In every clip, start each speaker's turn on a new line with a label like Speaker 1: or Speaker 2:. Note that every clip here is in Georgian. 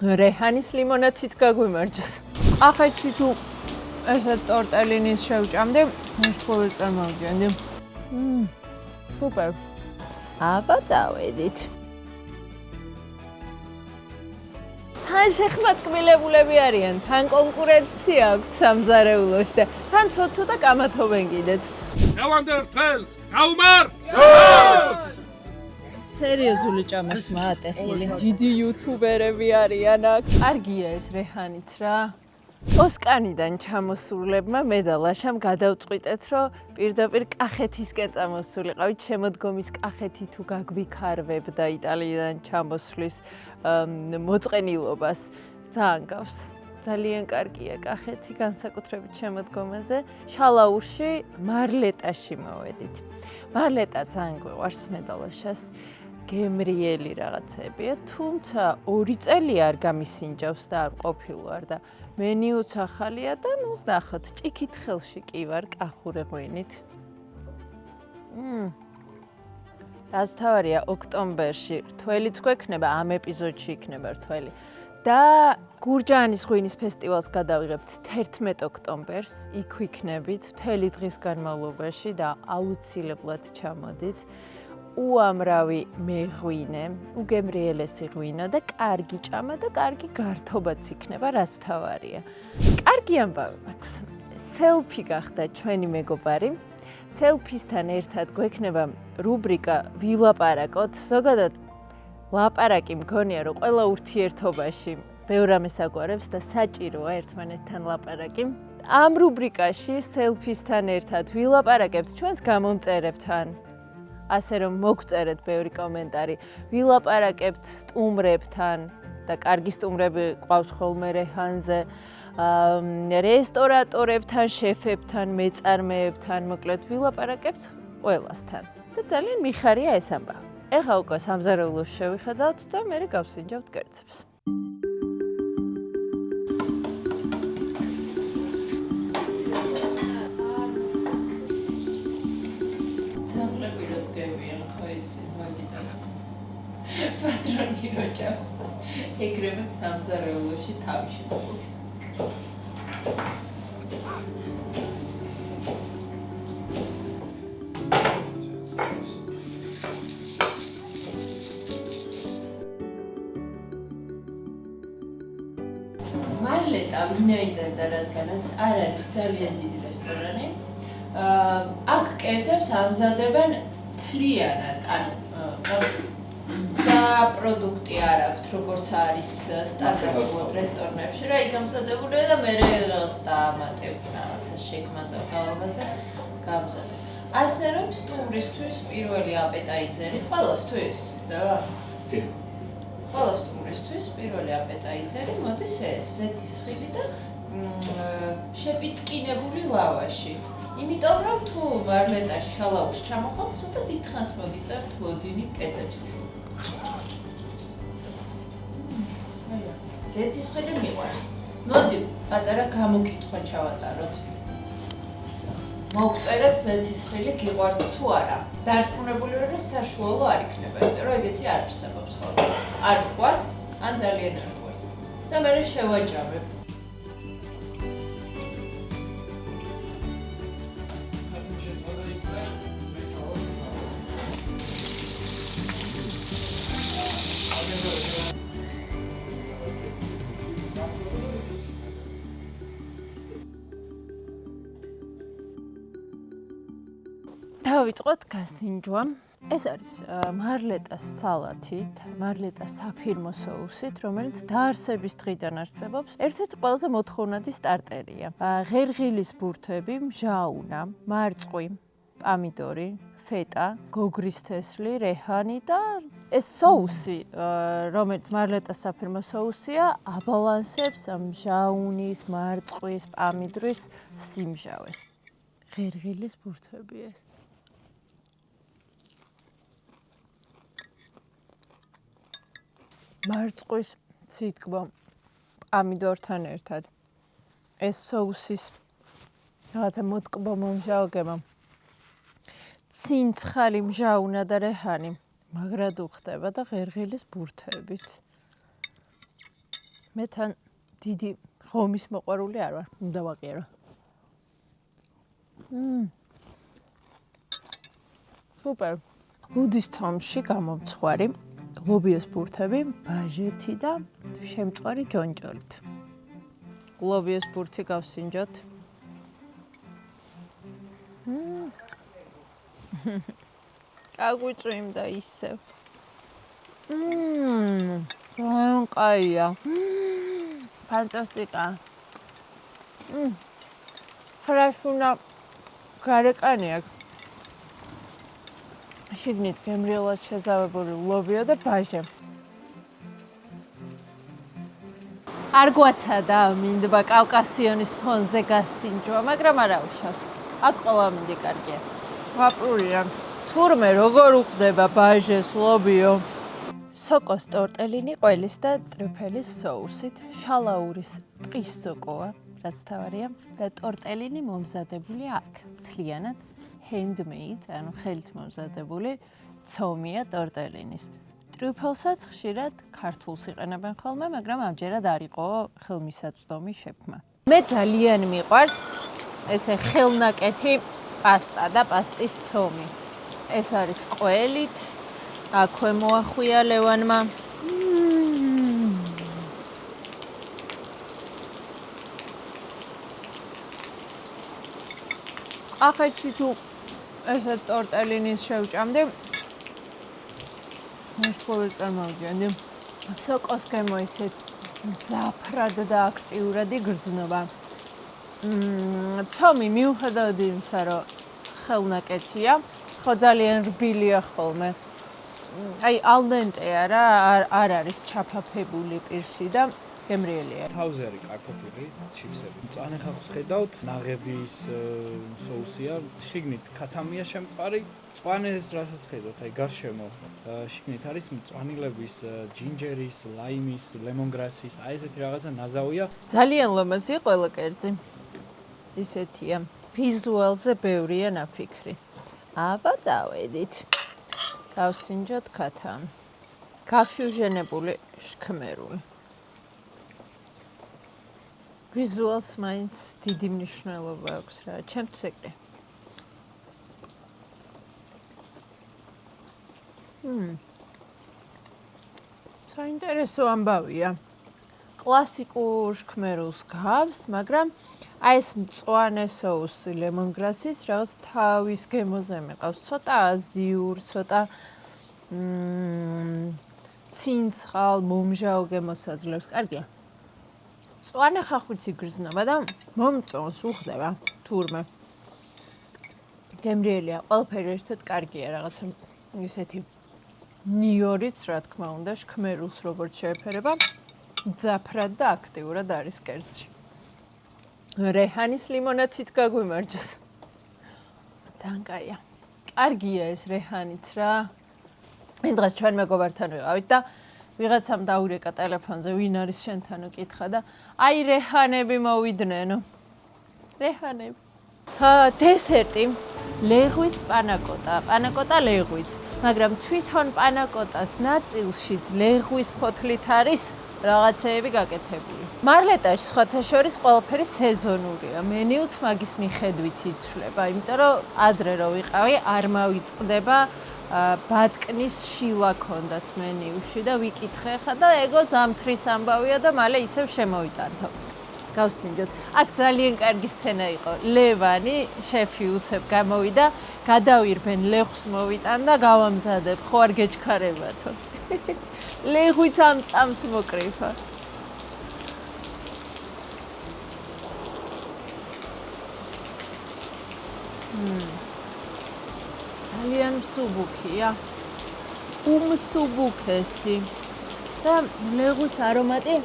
Speaker 1: რეჰანის ლიმონადით გაგვიმარჯოს. კახეთში თუ ესეთ ტორტელინის შევჭამდი, ეს ყოველ წარმოვიდგენდი. სუპერ. აბა დავედით. თან შეხმატკბილებულები არიან, თან კონკურენცია აქვს სამზარეულოში და თან ცოტა კამათობენ კიდეც.
Speaker 2: Lavender Tales, გაუმარ!
Speaker 1: სერიოზული ჭამას მაატეხილი. დიდი იუთუბერები არიან აქ. კარგია ეს რეჰანიც რა. ოსკანიდან ჩამოსულებმა მე და ლაშამ გადავწყვიტეთ, რომ პირდაპირ კახეთისკენ წამოსულიყავით. შემოდგომის კახეთი თუ გაგვიქარვებდა იტალიიდან ჩამოსვლის მოწყენილობას. ძალიან გავს. ძალიან კარგია კახეთი, განსაკუთრებით შემოდგომაზე. შალაურში მარლეტაში მოვედით. მარლეტა ძალიან გვიყვარს მე და ლაშას. გემრიელი რაღაცებია, თუმცა 2 წელი არ გამისინჯავს და არ ყოფილვარ და მენიუც ახალია და ნუ ნახოთ, ჭიქით ხელში კი ვარ კახური ღვინით. რაც თავარია ოქტომბერში რთველიც გვექნება, ამ ეპიზოდში იქნება რთველი. და გურჯაანის ღვინის ფესტივალს გადავიღებთ 11 ოქტომბერს, იქ ვიქნებით მთელი დღის განმავლობაში და აუცილებლად ჩამოდით. უამრავი მეღვინე, უგემრიელესი ღვინო და კარგი ჭამა და კარგი გართობაც იქნება, რაც თავარია. კარგი ამბავი მაქვს. სელფი გახდა ჩვენი მეგობარი. სელფისთან ერთად გვექნება რუბრიკა ვილაპარაკოთ. ზოგადად ლაპარაკი მგონია, რომ ყველა ურთიერთობაში ბევრ რამეს აგვარებს და საჭიროა ერთმანეთთან ლაპარაკი. ამ რუბრიკაში სელფისთან ერთად ვილაპარაკებთ ჩვენს გამომწერებთან. ასე რომ მოგწერეთ ბევრი კომენტარი, ვილაპარაკებთ სტუმრებთან და კარგი სტუმრები ყავს ხოლმე რეჰანზე, რესტორატორებთან, შეფებთან, მეწარმეებთან, მოკლედ ვილაპარაკებთ ყველასთან. და ძალიან მიხარია ეს ამბავი. ეხლა უკვე სამზარეულოს შევიხედავთ და მე გავსინჯავთ კერძებს. პატრონი როჭავს. ეგრევე სამზარეულოში თავში. მარლეტა ვინაიდან და რადგანაც არ არის ძალიან დიდი რესტორანი, აქ კერძებს ამზადებენ თლიანად, ანუ საპროდუქტი არ აქვთ, როგორც არის სტანდარტულად რესტორნებში, რა იგამზადებულია და მე რაღაც დაამატებ რაღაცა შეკმაზე, გალობაზე გამზადებ. ასე რომ სტუმრისთვის პირველი აპეტაიზერი ყველასთვის, რა? კი. ყველა სტუმრისთვის პირველი აპეტაიზერი მოდის ეს ზეთისხილი და შეპიცკინებული ლავაში. იმიტომ რომ თუ მარლეტაში შალაურს ჩამოხოთ, ცოტა დიდხანს მოგიწევთ ლოდინი კერძებისთვის. ზეთისხილი მიყვარს. მოდი, პატარა გამოკითხვა ჩავატაროთ. მოგწერეთ ზეთისხილი გიყვართ თუ არა. დარწმუნებული ვარ, რომ საშუალო არ იქნება, იმიტომ რომ ეგეთი არ არსებობს ხოლმე. არ ვყვართ, ან ძალიან არ ვყვართ. და მე შევაჯამებ. დავიწყოთ გასინჯვა. ეს არის მარლეტას სალათით, მარლეტას საფირმო соусით, რომელიც დაარსების დღიდან არსებობს. ერთ-ერთი ყველაზე მოთხოვნადი სტარტერია. ღერღილის ბურთები, მჟაუნა, მარწყვი, პამიდორი, ფეტა, გოგრის თესლი, რეჰანი და ეს соуსი, რომელიც მარლეტას საფირმო соуსია, აბალანსებს მჟაუნის, მარწყვის, პამიდრის სიმჟავეს. ღერღილის ბურთები ეს. მარწყვის სიტკბო პამიდორთან ერთად. ეს соусის რაღაცა მოტკბო მომჟავება. ცინცხალი მჟაუნა და რეჰანი მაგრად უხდება და ღერღილის ბურთებით. მე თან დიდი ღომის მოყვარული არ ვარ, უნდა ვაყირო. სუპერ. ლუდის ცომში გამომცხვარი ლობიოს ბურთები, ბაჟეთი და შემწვარი ჯონჯოლით. ლობიოს ბურთი გავსინჯოთ. გაგვიწვიმდა ისევ. კაია. ფანტასტიკა. ხრაშუნა გარეკანი აქვს. შიგნით გემრიელად შეზავებული ლობიო და ბაჟე. არ გვაცადა მინდვა კავკასიონის ფონზე გასინჯვა, მაგრამ არა უშავს. აქ ყველა მინდი კარგია. ვაპრურია. თურმე როგორ უხდება ბაჟეს ლობიო? სოკოს ტორტელინი ყველის და ტრიფელის соусით, შალაურის ტყის სოკოა, რაც თავარია, და ტორტელინი მომზადებული აქ, მთლიანად handmade, ანუ ხელით მომზადებული ცომია ტორტელინის. ტრიფელსაც ხშირად ქართულს იყენებენ ხოლმე, მაგრამ ამჯერად არ იყო ხელმისაწვდომი შეფმა. მე ძალიან მიყვარს ესე ხელნაკეთი პასტა და პასტის ცომი. ეს არის ყველით, აქვე მოახვია ლევანმა. ახეთში თუ ესე ტორტელინის შევჭამდი, მოვიწყობ წარმოვიდგენდი. სოკოს გემო ისეთ ძაფრად და აქტიურად იგრძნობა. ცომი მიუხედავად იმისა, რომ ხელნაკეთია, ხო ძალიან რბილია ხოლმე. აი ალდენტე არა, არ არის ჩაფაფებული პირში და გემრიელია.
Speaker 3: თავზე არის კარტოფილი, ჩიფსები. მწვანე ხალხს ხედავთ, ნაღების соусია, შიგნით ქათამია შემწვარი, მწვანეს რასაც ხედავთ, აი გარშემო შიგნით არის მწვანილების, ჯინჯერის, ლაიმის, ლემონგრასის, აი ესეთი რაღაცა ნაზავია.
Speaker 1: ძალიან ლამაზია ყველა კერძი. ისეთია. ვიზუალზე ბევრია ნაფიქრი. აბა დავედით. გავსინჯოთ ქათან. გაფიუჟენებული შქმერული. ვიზუალს მაინც დიდი მნიშვნელობა აქვს რა, ჩემთვის ეგრე. საინტერესო ამბავია. კლასიკურ შქმერულს გავს, მაგრამ აი ეს მწვანე соуსი ლემონგრასის რაღაც თავის გემოზე მეყავს. ცოტა აზიურ, ცოტა ცინცხალ, მომჟაო გემოსაძლევს. კარგია. მწვანე ხახვიც იგრძნობა და მომწონს უხდება თურმე. გემრიელია, ყველაფერი ერთად კარგია, რაღაცა ისეთი ნიორიც, რა თქმა უნდა, შქმერულს როგორც შეეფერება, ძაფრად და აქტიურად არის კერძში. რეჰანის ლიმონადით გაგვიმარჯოს. ძალიან კაია. კარგია ეს რეჰანიც რა. დღეს ჩვენ მეგობართან ვიყავით და ვიღაცამ დაურეკა ტელეფონზე, ვინ არის შენთან უკითხა და აი რეჰანები მოვიდნენ. რეჰანები. დესერტი, ლეღვის პანაკოტა. პანაკოტა ლეღვით, მაგრამ თვითონ პანაკოტას ნაწილშიც ლეღვის ფოთლით არის რაღაცეები გაკეთებული. მარლეტაში სხვათა შორის ყველაფერი სეზონურია. მენიუც მაგის მიხედვით იცვლება, იმიტომ რომ ადრე რო ვიყავი, არ მავიწყდება ბატკნის შილა ქონდათ მენიუში და ვიკითხე ხა და ეგო ზამთრის ამბავია და მალე ისევ შემოვიტანთო. გავსინჯოთ. აქ ძალიან კარგი სცენა იყო. ლევანი, შეფი უცებ გამოვიდა, გადავირბენ ლეღვს მოვიტან და გავამზადებ. ხო არ გეჩქარებათო. ლეღვიც ამ წამს მოკრიფა. ძალიან მსუბუქია. უმსუბუქესი. და ლეღვის არომატი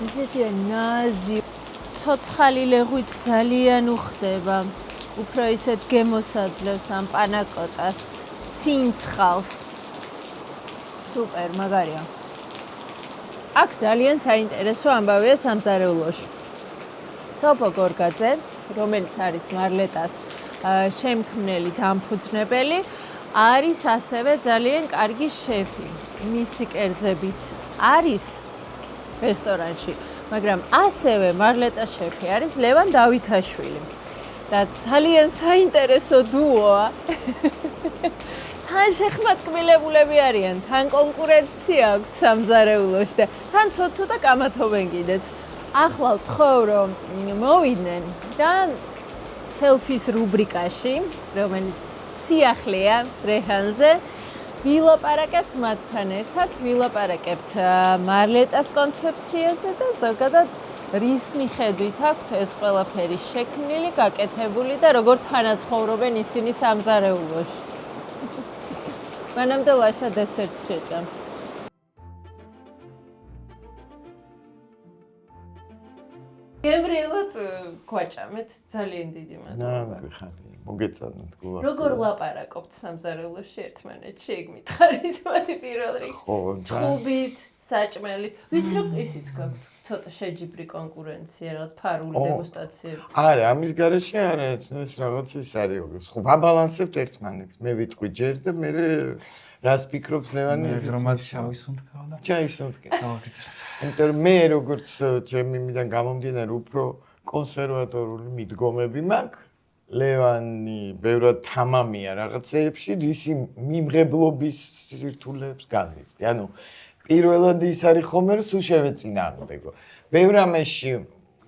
Speaker 1: ისეთია ნაზი. ცოცხალი ლეღვიც ძალიან უხდება. უფრო ისეთ გემოსაძლევს ამ პანაკოტას, ცინცხალს. სუპერ, მაგარია. აქ ძალიან საინტერესო ამბავია სამზარეულოში. სოფო გორგაძე, რომელიც არის მარლეტას შემქმნელი დამფუძნებელი, არის ასევე ძალიან კარგი შეფი. მისი კერძებიც არის რესტორანში, მაგრამ ასევე მარლეტა შეფი არის ლევან დავითაშვილი. და ძალიან საინტერესო დუოა. თან შეხმატკბილებულები არიან, თან კონკურენცია აქვს სამზარეულოში და თან ცოტა კამათობენ კიდეც. ახლა ვთხოვ რომ მოვიდნენ და სელფის რუბრიკაში, რომელიც სიახლეა რეჰანზე, ვილაპარაკებთ მათთან ერთად, ვილაპარაკებთ მარლეტას კონცეფციაზე და ზოგადად რის მიხედვით აქვთ ეს ყველაფერი შექმნილი, გაკეთებული და როგორ თანაცხოვრობენ ისინი სამზარეულოში. მანამდე ლაშა დესერტს შეჭამს. გებრიელად გვაჭამეთ ძალიან დიდი მადლობა.
Speaker 4: მოგეწონათ გულა.
Speaker 1: როგორ ლაპარაკობთ სამზარეულოში ერთმანეთში, ეგ მითხარით მათი პირველ რიგში.
Speaker 4: ხო,
Speaker 1: ხუბით, საჭმელით. ვიცი რომ ისიც გაქვთ ცოტა შეჯიბრი კონკურენცია, რაღაც ფარული დეგუსტაციები.
Speaker 4: არა, ამის garaში არა, ეს რაღაც ის არის. ხო, ვაბალანსებთ ერთმანეთს. მე ვიტყვი ჯერ და მე რას ფიქრობს ლევანი?
Speaker 3: რომაც ჩავისუნთქავ და
Speaker 4: ჩაისუნთქე.
Speaker 3: გავაგრძელებ.
Speaker 4: იმიტომ რომ მე როგორც ჩემი მიდან გამომდინარე უფრო კონსერვატორული მიდგომები მაქვს. ლევანი ბევრად თამამია რაღაცეებში, ისი მიმღებლობის სირთულეებს განიცდი. ანუ პირველად ის არის ხომე, რომ სულ შევეწინააღმდეგო. ბევრ ამაში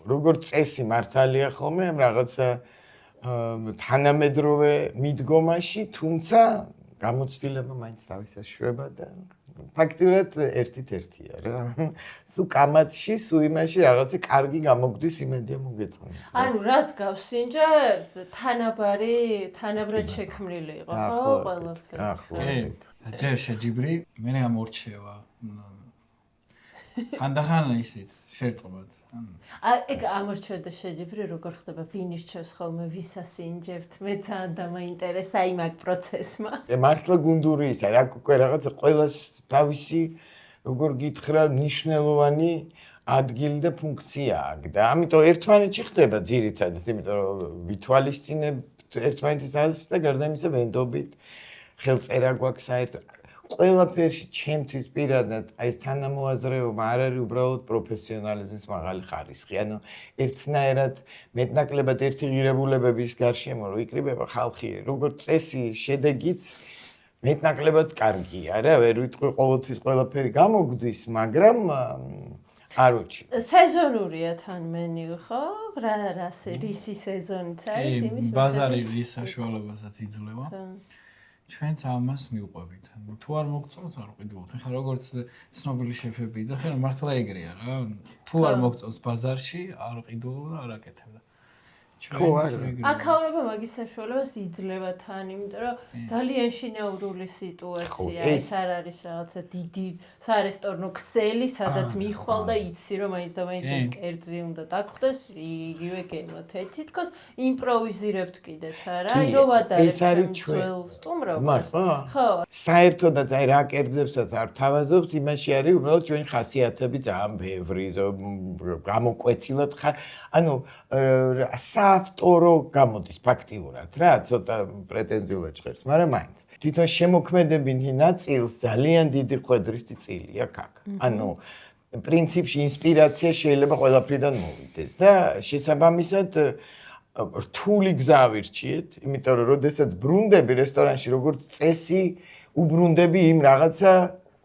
Speaker 4: როგორც წესი მართალია ხომე, რაღაცა თანამედროვე მიდგომაში, თუმცა გამოცდილება მაინც თავისაშვება და ფაქტურად ერთით-ერთია რა. სულ კამათში, სულ იმაში რაღაცა კარგი გამოგვდის იმედია მოგეწონა.
Speaker 1: ანუ რაც გავსინჯა, თანაბრად შექმნილი იყო, ხო, ყველაფერი.
Speaker 4: ახლობით.
Speaker 3: ჯერ შეჯიბრი, მე გამორჩევა. ხანდახან ისიც შერწყმოთ.
Speaker 1: ეგ ამორჩევა და შეჯიბრი როგორ ხდება? ვინ ირჩევს ხოლმე, ვის ასინჯებთ? მე ძალიან დამაინტერესა იმ აქ პროცესმა.
Speaker 4: მართლა გუნდური ის არის, აქ უკვე რაღაცა ყველას თავისი როგორ გითხრა მნიშვნელოვანი ადგილი და ფუნქცია აქვს და ამიტომ ერთმანეთში ხდება ძირითადად, იმიტომ რომ ვითვალისწინებთ ერთმანეთის აზრს და გარდა ამისა ვენდობით ხელწერა გვაქვს საერთოდ. ყველაფერში ჩემთვის პირადად აი ეს თანამოაზრეობა არ არის უბრალოდ პროფესიონალიზმის მაღალი ხარისხი. ანუ ერთნაირად მეტნაკლებად ერთი ღირებულებების გარშემო რო იკრიბება ხალხი, როგორც წესი, შედეგიც მეტნაკლებად კარგია რა, ვერ ვიტყვი ყოველთვის ყველაფერი გამოგვდის, მაგრამ არ უჩი.
Speaker 1: სეზონურია თან მენიუ, ხო? რისი სეზონიც არის იმის?
Speaker 3: ბაზარი რის საშუალებასაც იძლევა. ჩვენც ამას მივყვებით. თუ არ მოგწონს, არ ვყიდულობთ. ახლა როგორც ცნობილი შეფები იძახიან, მართლა ეგრეა რა. თუ არ მოგწონს ბაზარში, არ ვყიდულობ და არ აკეთებ.
Speaker 1: აქაურება მაგის საშუალებას იძლევა თან, იმიტომ რომ ძალიან შინაურული სიტუაცია, ეს არ არის რაღაცა დიდი სარესტორნო ქსელი, სადაც მიხვალ და იცი რომ მაინც და მაინც ეს კერძი უნდა დაგხვდეს, იგივე გემოთ. თითქოს იმპროვიზირებთ კიდეც, არა? აი რო ვადარებთ ძველ სტუმრობას. ხო.
Speaker 4: საერთოდაც აი რა კერძებსაც არ თავაზობთ, იმაში არის უბრალოდ ჩვენი ხასიათები ძალიან ბევრი, გამოკვეთილად ხარ. ანუ საავტორო გამოდის ფაქტიურად რა, ცოტა პრეტენზიულად ჟღერს, მაგრამ მაინც. თვითონ შემოქმედებითი ნაწილს ძალიან დიდი ყვედრითი წილი აქვს აქ. ანუ პრინციპში ინსპირაცია შეიძლება ყველაფრიდან მოვიდეს და შესაბამისად რთული გზა ვირჩიეთ, იმიტომ რომ როდესაც ბრუნდები რესტორანში როგორც წესი, უბრუნდები იმ რაღაცა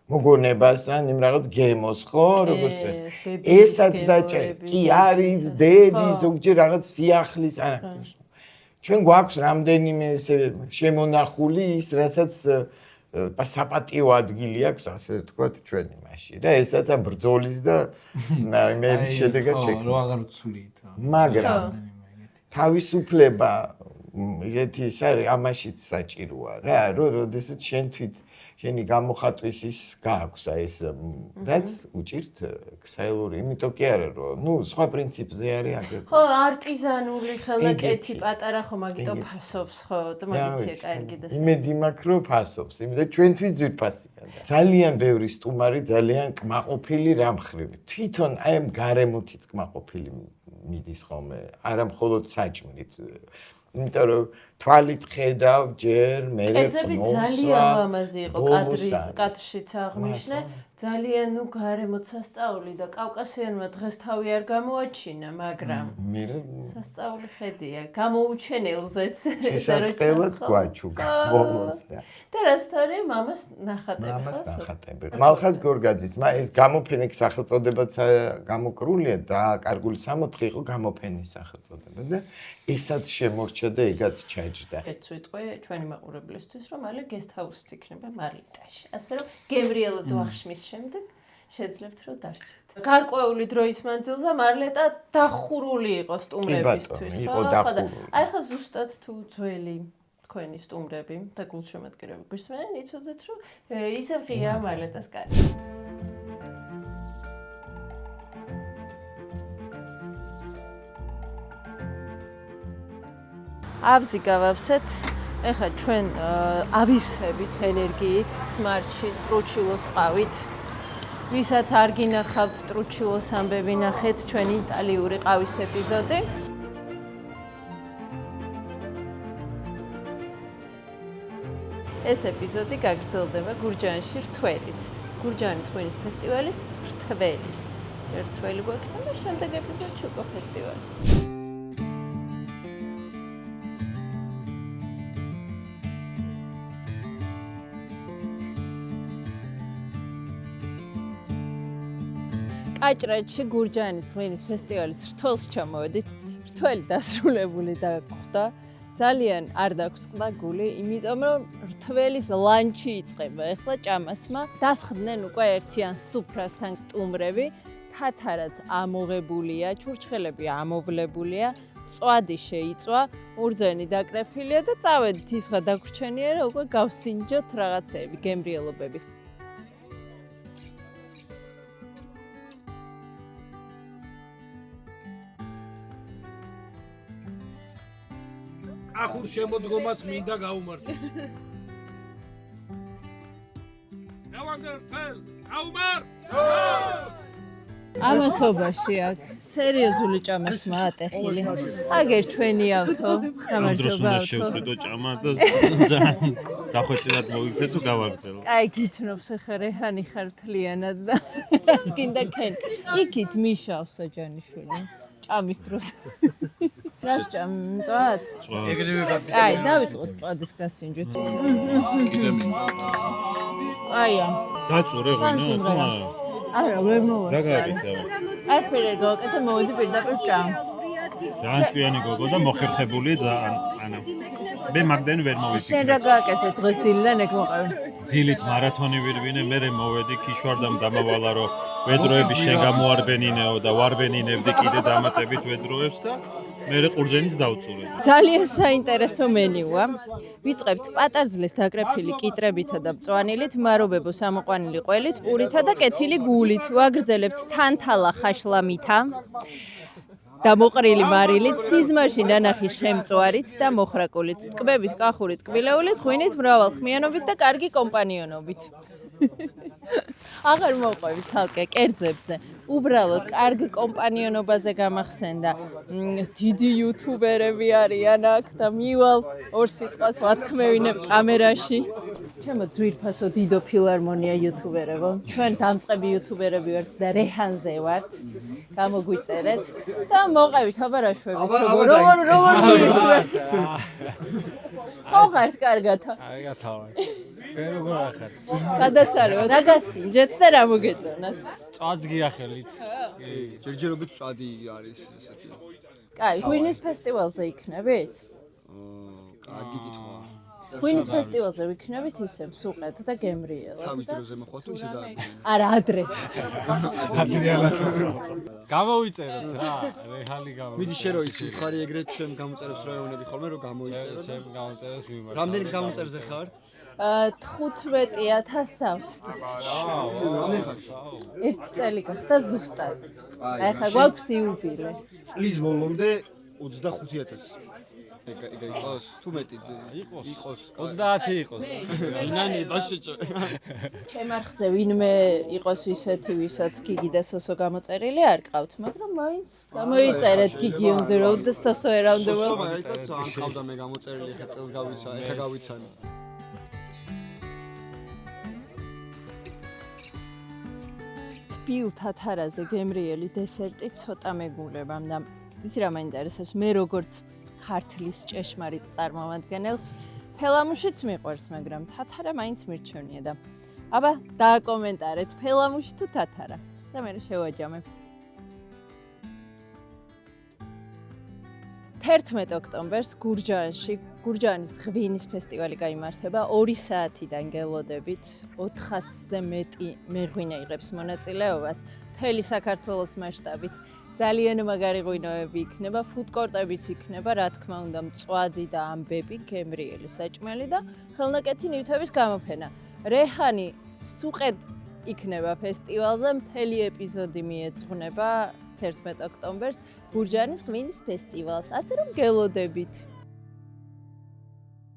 Speaker 4: მოგონებას ან იმ რაღაც გემოს, ხო, როგორც ეს. ესაც დაჭერე. კი არის დედი, ზოგჯერ რაღაც სიახლის, არა. ჩვენ გვაქვს რამდენიმე ესე შემონახული ის, რასაც საპატიო ადგილი აქვს, ასე ვთქვათ, ჩვენ იმაში. რა, ესაც ამ ბრძოლის და იმეების შედეგად შექმნა.
Speaker 3: რო აღარ ვცვლით.
Speaker 4: მაგრამ თავისუფლება ეგეთი ის არის, ამაშიც საჭიროა რა, როდესაც შენ თვით შენი გამოხატვის ის გააქვს აი ეს რაც უჭირთ ქსელური, იმიტომ კი არა რომ ნუ სხვა პრინციპზე არის აგერ.
Speaker 1: ხო, არტიზანული ხელნაკეთი პატარა ხო მაგიტო ფასობს ხო და მაგითია კარგი და
Speaker 4: იმედი მაქვს რომ ფასობს, იმიტომ ჩვენთვის ძვირფასია. ძალიან ბევრი სტუმარი ძალიან კმაყოფილი რამხრივ. თვითონ აი ამ გარემოთიც კმაყოფილი მიდის ხოლმე, არა მხოლოდ საჭმლით. იმიტომ რომ თვალით ხედავ ჯერ მე
Speaker 1: კერძები ძალიან ლამაზი იყო კადრშიც აღნიშნე ძალიან ნუ გარემოც სასწაული და კავკასიანმა დღეს თავი არ გამოაჩინა მაგრამ სასწაული ხედია გამოუჩენელზეც
Speaker 4: სისაწყელად გვაჩუქა ბოლოს
Speaker 1: და რასთორე მამას ნახატები
Speaker 4: მალხაზ გორგაძის ეს გამოფენის სახელწოდებაც გამოკრულია და კარგული 64 იყო გამოფენის სახელწოდება და ესაც შემორჩა და ეგაც ჩაჯდა.
Speaker 1: ერთ სიტყვე ჩვენი მაყურებლისთვის რომ მალე გესტჰაუსიც იქნება მარლიტაში. ასე რომ გებრიელა დუახშმის შემდეგ შეძლებთ რომ დარჩეთ. გარკვეული დროის მანძილზე მარლეტა დახურული იყო სტუმრებისთვის,
Speaker 4: ხო?
Speaker 1: აი ხა ზუსტად თუ ძველი თქვენი სტუმრები და გულშემატკივრები გვისმენენ, იცოდეთ რომ ისევ ღია მარლეტას კარი. აბზი გავავსეთ. ეხლა ჩვენ ავივსებით ენერგიით, სმარტში, ტრუჩილოს ყავით. ვისაც არ გინახავთ ტრუჩილოს ამბები ნახეთ ჩვენი იტალიური ყავის ეპიზოდი. ეს ეპიზოდი გაგრძელდება გურჯაანში რთველით. გურჯაანის ღვინის ფესტივალის რთველით. ჯერ რთველი გვექნება და შემდეგ ეპიზოდში უკვე ფესტივალი. აჭრეთში გურჯაანის ღვინის ფესტივალის რთველს ჩამოვედით. რთველი დასრულებული და გვხვდა. ძალიან არ დაგვსყდა გული, იმიტომ რომ რთველის ლანჩი იწყება. ეხლა ჭამასმა დასხდნენ უკვე ერთიან სუფრასთან სტუმრები. თათარაც ამოღებულია, ჩურჩხელები ამოვლებულია, მწვადი შეიწვა, ურძენი დაკრეფილია და წავედით ისღა დაგვრჩენია, რომ უკვე გავსინჯოთ რაღაცეები, გემრიელობები.
Speaker 2: ახურ შემოდგომას მინდა გაუმართოს. ნავანდერ თელს, გაუმარ!
Speaker 1: ამასობაში აქ სერიოზული ჭამასმა ატეხილი. აგერ ჩვენი ავთო, გამარჯობა ავთო.
Speaker 5: შევწყვიტო ჭამა და ძალიან დახვეწილად მოვიქცე თუ გავაგრძელო.
Speaker 1: კაი, გიცნობს ახლა რეჰანი ხარ თლიანად და რაც გინდა ქენ. იქით მიშავს აჯანიშვილი. ჭამის დროს. რას ჭამი, მწვადს? კაი, დავიწყოთ მწვადის გასინჯვით. აია.
Speaker 5: დაწურე ღვინა თუ არა?
Speaker 1: არა, ვერ მოვასწარ.
Speaker 5: რა გააკეთე?
Speaker 1: არაფერი არ გავაკეთე, მოვედი პირდაპირ ჭამ.
Speaker 5: ძალიან ჭკვიანი გოგო და მოხერხებული ძალიან, ანუ მე მაგდენ ვერ
Speaker 1: შენ
Speaker 5: მოვიფიქრე.
Speaker 1: რა გააკეთე დღეს დილიდან ეგ მოყავ?
Speaker 5: დილით მარათონი ვირვინე, მე მოვედი ქიშვარდამ დამავალა რომ ვედროები შეგამოარბენინეო და ვარბენინებდი კიდე დამატებით ვედროებს და მე ყურძენის დავწურე.
Speaker 1: ძალიან საინტერესო მენიუა. ვიწყებთ პატარძლის დაკრეფილი კიტრებითა და მწვანილით, მარობებო სამოყვანილი ყველით, პურითა და კეთილი გულით. ვაგრძელებთ თანთალა ხაშლამითა და მოყრილი მარილით, სიზმარში ნანახი შემწვარით და მოხრაკულით, ტკბებით, კახურით, კბილეულით, ღვინით, მრავალხმიანობით და კარგი კომპანიონობით. აღარ მოყვევი ცალკე კერძებზე. უბრალოდ კარგ კომპანიონობაზე გამახსენდა. დიდი იუთუბერები არიან აქ და მივალ ორ სიტყვას ვათქმევინებ კამერაში. ჩემო ძვირფასო დიდო ფილარმონია იუთუბერებო. ჩვენ დამწყები იუთუბერები ვართ და რეჰანზე ვართ. გამოგვიწერეთ და მოყევით აბარაშვებით. როგორ ვირთვეთ? ხო ხართ კარგათა?
Speaker 3: კარგათა ვარ. როგორ ახარ?
Speaker 1: გადაცარევად დაგასინჯეთ და რა მოგეწონათ?
Speaker 3: წვადს გიახელით.
Speaker 6: ჯერჯერობით წვადი არის ესეთი.
Speaker 1: კაი, ღვინის ფესტივალზე იქნებით?
Speaker 6: კარგი კითხვაა.
Speaker 1: ღვინის ფესტივალზე ვიქნებით ისევ სუყეთ და გემრიელად.
Speaker 6: თავის დროზე მოხვალ თუ ისე და
Speaker 1: არა, ადრე.
Speaker 3: ადრიანად. გამოვიწეროთ რა, რეჰალი გამოვიწეროთ.
Speaker 6: მიდი შე რო იცი, ხარი ეგრეთ ჩემ გამოწერებს რაიონები ხოლმე რომ გამოიწერო.
Speaker 3: ჩემ გამოწერებს მიმართ.
Speaker 6: რამდენი გამოწერზე ხარ?
Speaker 1: 15,060.
Speaker 6: რამდენი ხარ?
Speaker 1: ერთი წელი გახდა ზუსტად. აი ხა გვაქვს იუბილე.
Speaker 6: წლის ბოლომდე 25,000. ეგ იყოს თუ მეტი
Speaker 3: იყოს.
Speaker 6: იყოს
Speaker 3: 30 იყოს.
Speaker 6: ინანი ბაშიჭო
Speaker 1: ჩემ არხზე ვინმე იყოს ისეთი, ვისაც გიგი და სოსო გამოწერილი არ ყავთ, მაგრამ მაინც გამოიწერეთ გიგიონზე რომ და სოსო ერაუნდება.
Speaker 6: სოსო მაგალითად ან ყავდა მე გამოწერილი ხა წელს ეხა გავიცანი.
Speaker 1: თბილ თათარაზე გემრიელი დესერტი ცოტა მეგულება და ისი რა მაინტერესებს მე როგორც ქართლის ჭეშმარიტ წარმომადგენელს ფელამუშიც მიყვარს, მაგრამ თათარა მაინც მირჩევნია და აბა დააკომენტარეთ ფელამუში თუ თათარა და მე შევაჯამებ. 11 ოქტომბერს გურჯაანში გურჯაანის ღვინის ფესტივალი გაიმართება 2 საათიდან გელოდებით 400-ზე მეტი მეღვინე იღებს მონაწილეობას მთელი საქართველოს მასშტაბით. ძალიან მაგარი ღვინოები იქნება, ფუდკორტებიც იქნება, რა თქმა უნდა, მწვადი და ამბები, გემრიელი საჭმელი და ხელნაკეთი ნივთების გამოფენა. რეჰანი სუყედ იქნება ფესტივალზე, მთელი ეპიზოდი მიეძღვნება 11 ოქტომბერს გურჯაანის ღვინის ფესტივალს. ასე რომ გელოდებით.